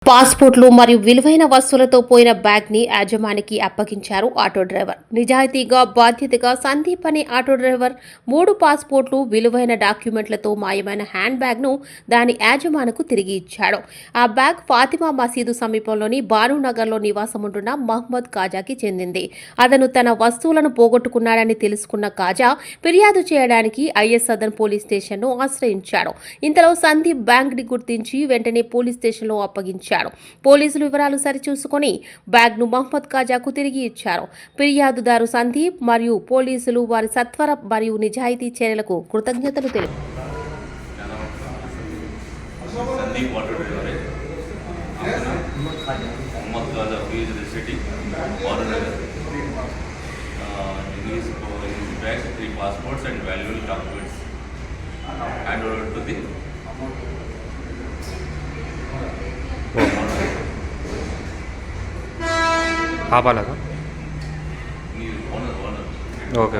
పాస్పోర్ట్లు మరియు విలువైన వస్తువులతో పోయిన బ్యాగ్ ని యాజమానికి అప్పగించారు ఆటో డ్రైవర్. నిజాయితీగా బాధ్యతగా సందీప్ అనే ఆటో డ్రైవర్ 3 పాస్పోర్ట్లు విలువైన డాక్యుమెంట్లతో మాయమైన హ్యాండ్ బ్యాగ్ ను దాని యాజమానికి తిరిగి ఇచ్చాడు. ఆ బ్యాగ్ ఫాతిమా మసీదు సమీపంలోని బానునగర్లో నివాసముంటున్న మహ్మద్ కాజాకి చెందింది. అతను తన వస్తువులను పోగొట్టుకున్నాడని తెలుసుకున్న కాజా ఫిర్యాదు చేయడానికి ఐఎస్ సదన్ పోలీస్ స్టేషన్ ను ఆశ్రయించాడు. ఇంతలో సందీప్ బ్యాగ్ ని గుర్తించి వెంటనే పోలీస్ స్టేషన్ లో అప్పగించాడు. పోలీసులు వివరాలు సరిచూసుకొని బ్యాగ్ ను మహ్మద్ కాజాకు తిరిగి ఇచ్చారు. ఫిర్యాదుదారు సందీప్ మరియు పోలీసులు వారి సత్వర మరియు నిజాయితీ చర్యలకు కృతజ్ఞతలు తెలిపారు. संदीप ऑटो ड्राइवर है मोहम्मद खाजा फीज सिटी और his bags 3 passports and valuable documents hand over to the ఆపాలా ఓనర్ ఓకే